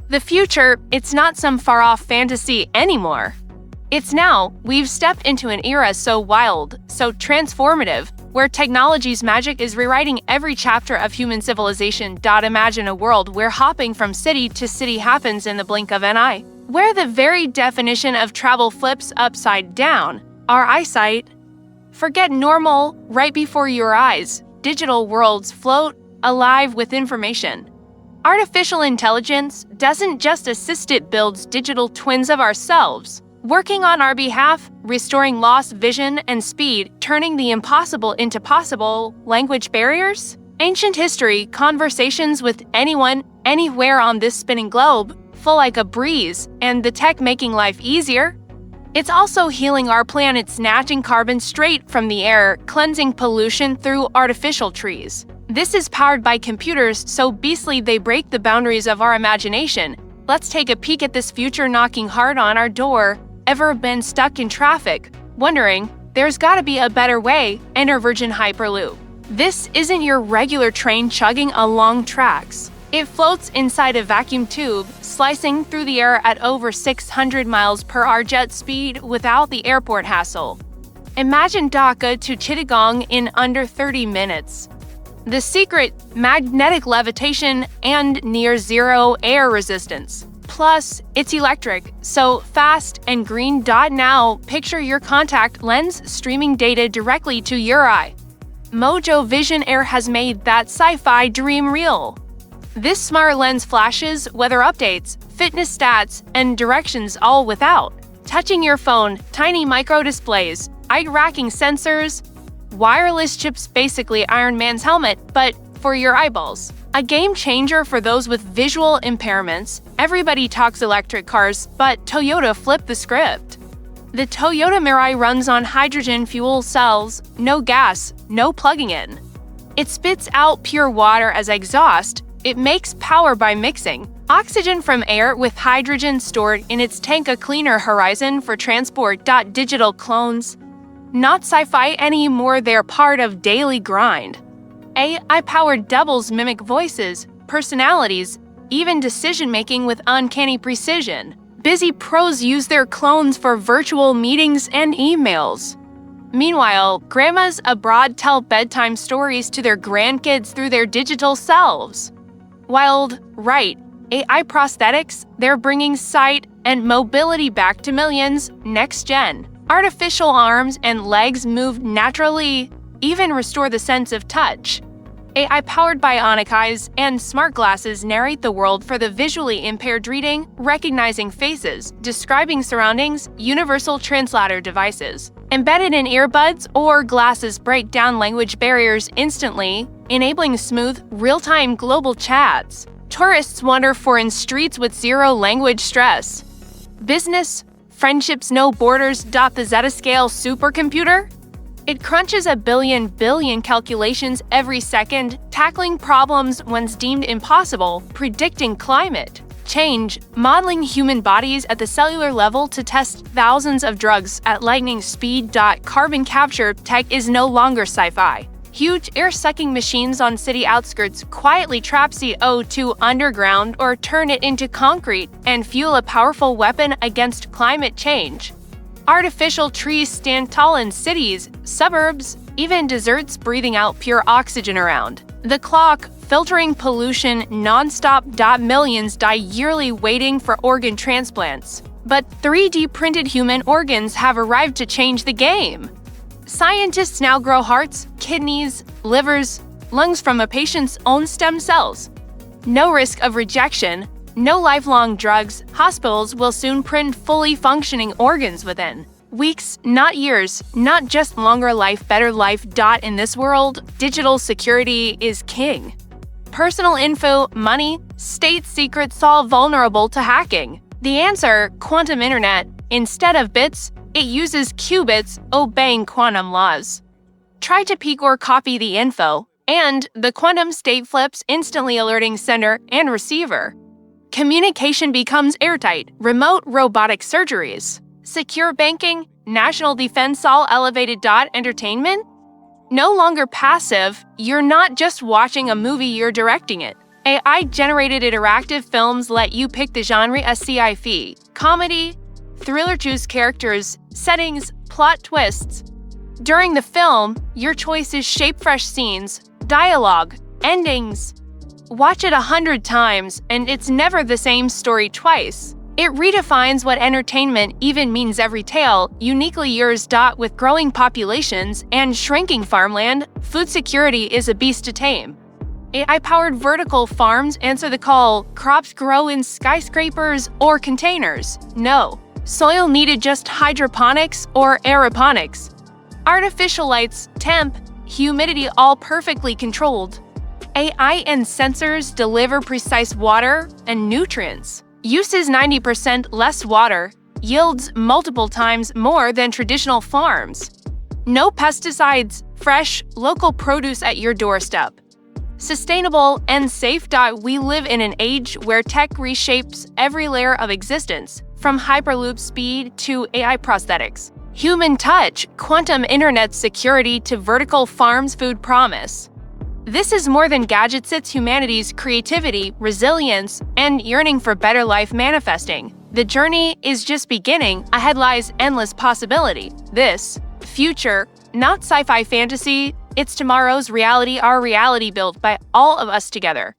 The future, it's not some far-off fantasy anymore. It's now. We've stepped into an era so wild, so transformative, where technology's magic is rewriting every chapter of human civilization. Imagine a world where hopping from city to city happens in the blink of an eye, where the very definition of travel flips upside down. Our eyesight, forget normal, right before your eyes. Digital worlds float, alive with information. Artificial intelligence doesn't just assist, it builds digital twins of ourselves, working on our behalf, restoring lost vision and speed, turning the impossible into possible. Language barriers? Ancient history, conversations with anyone, anywhere on this spinning globe, flow like a breeze, and the tech making life easier. It's also healing our planet, snatching carbon straight from the air, cleansing pollution through artificial trees. This is powered by computers so beastly they break the boundaries of our imagination. Let's take a peek at this future knocking hard on our door. Ever been stuck in traffic, wondering, there's gotta be a better way? Enter Virgin Hyperloop. This isn't your regular train chugging along tracks. It floats inside a vacuum tube, slicing through the air at over 600 miles per hour jet speed without the airport hassle. Imagine Dhaka to Chittagong in under 30 minutes. The secret: magnetic levitation and near-zero air resistance. Plus, it's electric, so fast and green. Now, picture your contact lens streaming data directly to your eye. Mojo Vision Air has made that sci-fi dream real. This smart lens flashes weather updates, fitness stats, and directions all without touching your phone. Tiny micro displays, eye-racking sensors, wireless chips, basically Iron Man's helmet, but for your eyeballs. A game changer for those with visual impairments. Everybody talks electric cars, but Toyota flipped the script. The Toyota Mirai runs on hydrogen fuel cells, no gas, no plugging in. It spits out pure water as exhaust. It makes power by mixing oxygen from air with hydrogen stored in its tank, a cleaner horizon for transport. Digital clones, not sci-fi anymore, they're part of daily grind. AI-powered doubles mimic voices, personalities, even decision-making with uncanny precision. Busy pros use their clones for virtual meetings and emails. Meanwhile, grandmas abroad tell bedtime stories to their grandkids through their digital selves. Wild, right? AI prosthetics, they're bringing sight and mobility back to millions. Next gen. Artificial arms and legs move naturally, even restore the sense of touch. AI-powered bionic eyes and smart glasses narrate the world for the visually impaired, reading, recognizing faces, describing surroundings. Universal translator devices, embedded in earbuds or glasses, break down language barriers instantly, enabling smooth, real-time global chats. Tourists wander foreign streets with zero language stress. Business, friendships, no borders. The Zetascale supercomputer? It crunches a billion calculations every second, tackling problems once deemed impossible, predicting climate change, modeling human bodies at the cellular level to test thousands of drugs at lightning speed. Carbon capture tech is no longer sci-fi. Huge air-sucking machines on city outskirts quietly trap CO2 underground or turn it into concrete and fuel a powerful weapon against climate change. Artificial trees stand tall in cities, suburbs, even deserts, breathing out pure oxygen around the clock, filtering pollution non-stop. Millions die yearly waiting for organ transplants. But 3D printed human organs have arrived to change the game. Scientists now grow hearts, kidneys, livers, lungs from a patient's own stem cells. No risk of rejection. No lifelong drugs. Hospitals will soon print fully functioning organs within weeks, not years, not just longer life, better life. In this world, digital security is king. Personal info, money, state secrets all vulnerable to hacking. The answer: quantum internet. Instead of bits, it uses qubits, obeying quantum laws. Try to peek or copy the info, and the quantum state flips, instantly alerting sender and receiver. Communication becomes airtight. Remote robotic surgeries, secure banking, national defense, all elevated. Entertainment? No longer passive. You're not just watching a movie, you're directing it. AI-generated interactive films let you pick the genre: sci-fi, comedy, thriller. Choose characters, settings, plot twists. During the film, your choices shape fresh scenes, dialogue, endings. Watch it 100 times, and it's never the same story twice. It redefines what entertainment even means. Every tale, uniquely yours. With growing populations and shrinking farmland, food security is a beast to tame. AI-powered vertical farms answer the call. Crops grow in skyscrapers or containers. No soil needed, just hydroponics or aeroponics. Artificial lights, temp, humidity, all perfectly controlled. AI and sensors deliver precise water and nutrients. Uses 90% less water, yields multiple times more than traditional farms. No pesticides, fresh, local produce at your doorstep. Sustainable and safe. We live in an age where tech reshapes every layer of existence, from hyperloop speed to AI prosthetics, human touch, quantum internet security to vertical farms food promise. This is more than gadgets, it's humanity's creativity, resilience, and yearning for better life manifesting. The journey is just beginning, ahead lies endless possibility. This future, not sci-fi fantasy, it's tomorrow's reality, our reality built by all of us together.